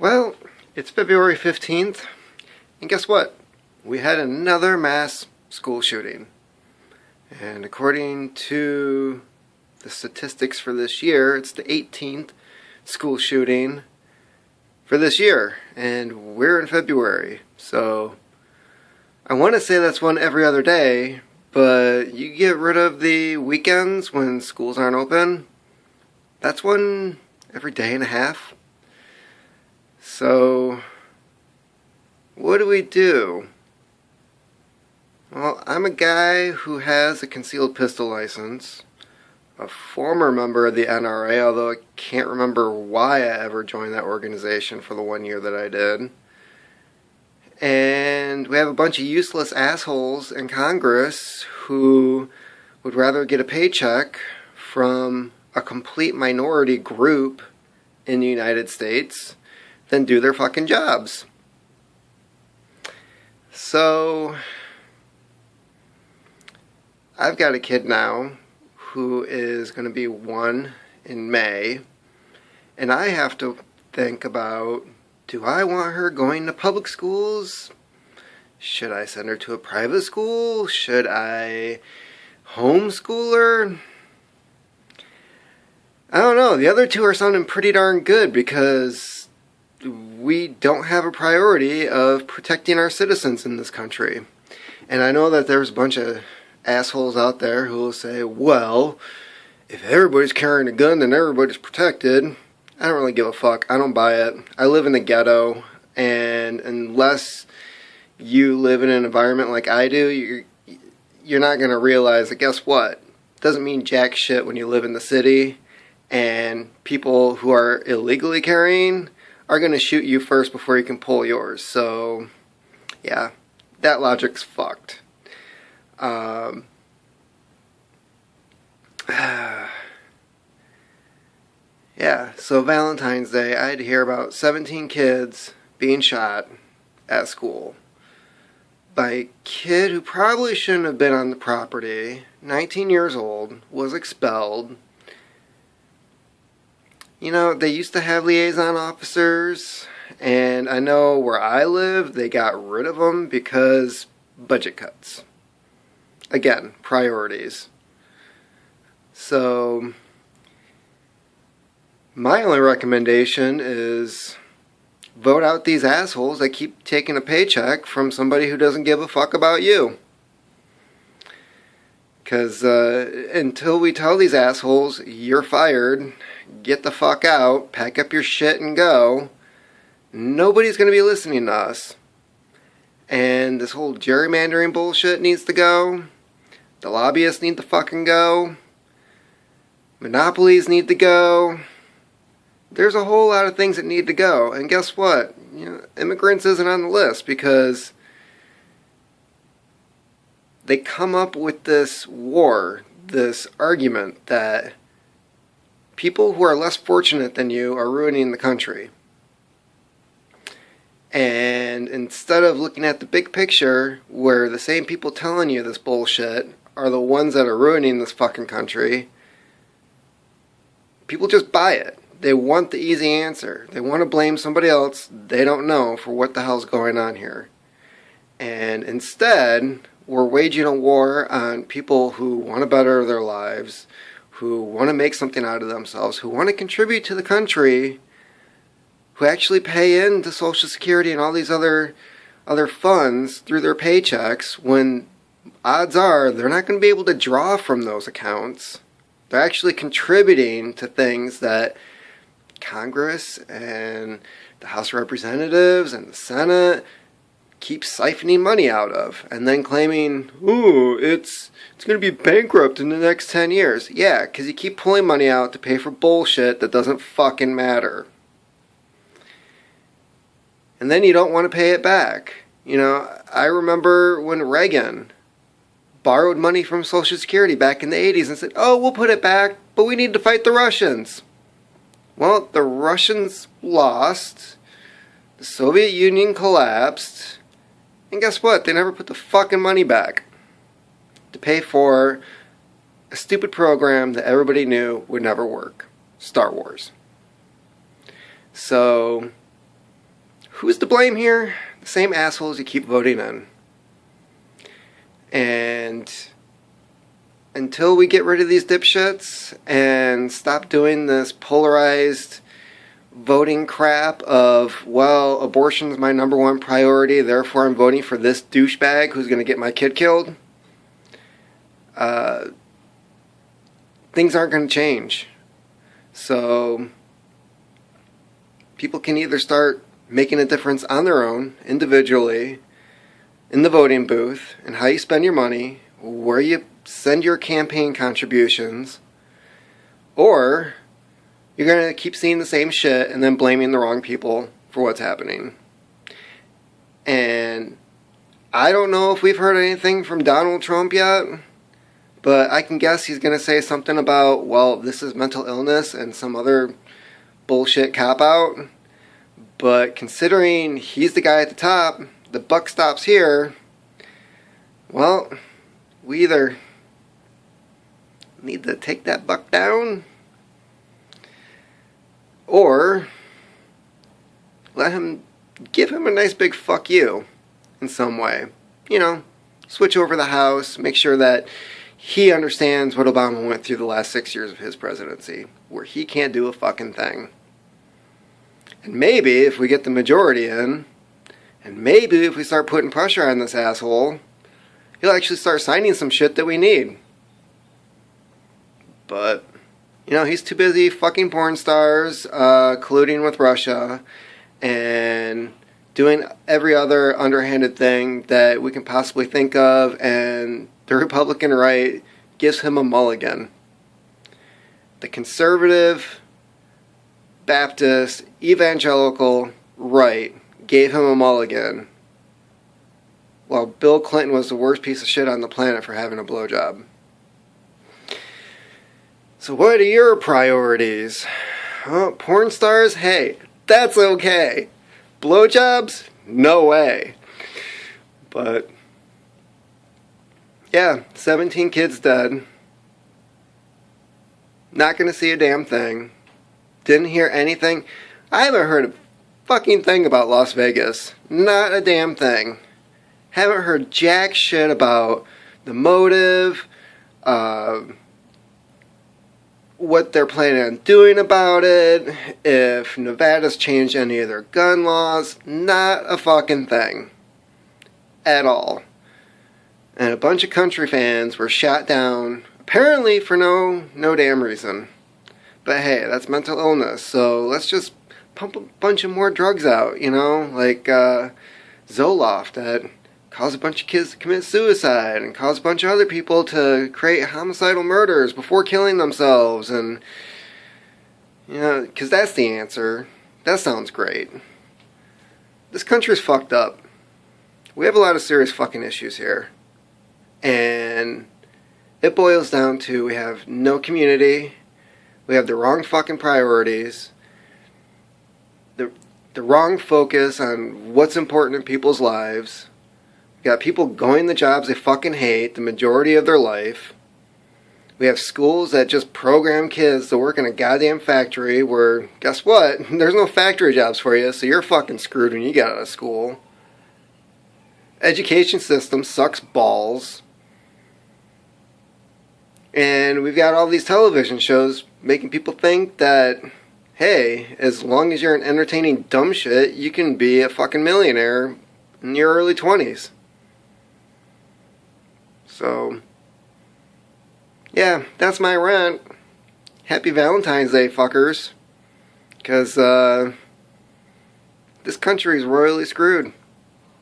Well, it's February 15th, and guess what? We had another mass school shooting. And according to the statistics for this year, it's the 18th school shooting for this year, and we're in February. So I want to say that's one every other day, but you get rid of the weekends when schools aren't open, that's one every day and a half. So what do we do? Well, I'm a guy who has a concealed pistol license, a former member of the NRA, although I can't remember why I ever joined that organization for the 1 year that I did. And we have a bunch of useless assholes in Congress who would rather get a paycheck from a complete minority group in the United States than do their fucking jobs. So I've got a kid now who is going to be 1 in May, and I have to think about, do I want her going to public schools? Should I send her to a private school? Should I homeschool her? I don't know. The other two are sounding pretty darn good because we don't have a priority of protecting our citizens in this country. And I know that there's a bunch of assholes out there who will say, well, if everybody's carrying a gun, then everybody's protected. I don't really give a fuck. I don't buy it. I live in the ghetto, and unless you live in an environment like I do, you're not going to realize that, guess what? It doesn't mean jack shit when you live in the city, and people who are illegally carrying are going to shoot you first before you can pull yours. So, yeah, that logic's fucked. Yeah, so Valentine's Day, I had to hear about 17 kids being shot at school by a kid who probably shouldn't have been on the property, 19 years old, was expelled. You know, they used to have liaison officers, and I know where I live, they got rid of them because budget cuts. Again, priorities. So my only recommendation is vote out these assholes that keep taking a paycheck from somebody who doesn't give a fuck about you. Because until we tell these assholes, you're fired, get the fuck out, pack up your shit and go, nobody's going to be listening to us. And this whole gerrymandering bullshit needs to go. The lobbyists need to fucking go. Monopolies need to go. There's a whole lot of things that need to go. And guess what? You know, immigrants isn't on the list because they come up with this war, this argument that people who are less fortunate than you are ruining the country. And instead of looking at the big picture, where the same people telling you this bullshit are the ones that are ruining this fucking country, people just buy it. They want the easy answer. They want to blame somebody else they don't know for what the hell's going on here. And instead, we're waging a war on people who want to better their lives, who want to make something out of themselves, who want to contribute to the country, who actually pay into Social Security and all these other funds through their paychecks, when odds are they're not going to be able to draw from those accounts. They're actually contributing to things that Congress and the House of Representatives and the Senate keep siphoning money out of, and then claiming, ooh, it's going to be bankrupt in the next 10 years. Yeah, because you keep pulling money out to pay for bullshit that doesn't fucking matter. And then you don't want to pay it back. You know, I remember when Reagan borrowed money from Social Security back in the 80s and said, oh, we'll put it back, but we need to fight the Russians. Well, the Russians lost, the Soviet Union collapsed, and guess what? They never put the fucking money back to pay for a stupid program that everybody knew would never work. Star Wars. So who's to blame here? The same assholes you keep voting in. And until we get rid of these dipshits and stop doing this polarized voting crap of, well, abortion is my #1 priority, therefore I'm voting for this douchebag who's going to get my kid killed, things aren't going to change. So people can either start making a difference on their own, individually, in the voting booth, and how you spend your money, where you send your campaign contributions, or you're going to keep seeing the same shit and then blaming the wrong people for what's happening. And I don't know if we've heard anything from Donald Trump yet, but I can guess he's going to say something about, well, this is mental illness and some other bullshit cop-out. But considering he's the guy at the top, the buck stops here, well, we either need to take that buck down or give him a nice big fuck you in some way. You know, switch over the House, make sure that he understands what Obama went through the last 6 years of his presidency, where he can't do a fucking thing. And maybe if we get the majority in, and maybe if we start putting pressure on this asshole, he'll actually start signing some shit that we need. But, you know, he's too busy fucking porn stars, colluding with Russia, and doing every other underhanded thing that we can possibly think of, and the Republican right gives him a mulligan. The conservative, Baptist, evangelical right gave him a mulligan, while Bill Clinton was the worst piece of shit on the planet for having a blowjob. So what are your priorities? Oh, porn stars? Hey, that's okay. Blowjobs? No way. But, yeah, 17 kids dead. Not gonna see a damn thing. Didn't hear anything. I haven't heard a fucking thing about Las Vegas. Not a damn thing. Haven't heard jack shit about the motive, what they're planning on doing about it, if Nevada's changed any of their gun laws. Not a fucking thing. At all. And a bunch of country fans were shot down, apparently for no damn reason. But hey, that's mental illness, so let's just pump a bunch of more drugs out, you know, like Zoloft that caused a bunch of kids to commit suicide and caused a bunch of other people to create homicidal murders before killing themselves, and, you know, because that's the answer. That sounds great. This country's fucked up. We have a lot of serious fucking issues here. And it boils down to we have no community. We have the wrong fucking priorities, the wrong focus on what's important in people's lives. We got people going the jobs they fucking hate the majority of their life. We have schools that just program kids to work in a goddamn factory where, guess what? There's no factory jobs for you, so you're fucking screwed when you get out of school. Education system sucks balls. And we've got all these television shows making people think that, hey, as long as you're an entertaining dumb shit, you can be a fucking millionaire in your early 20s. So, yeah, that's my rant. Happy Valentine's Day, fuckers. Because, this country is royally screwed.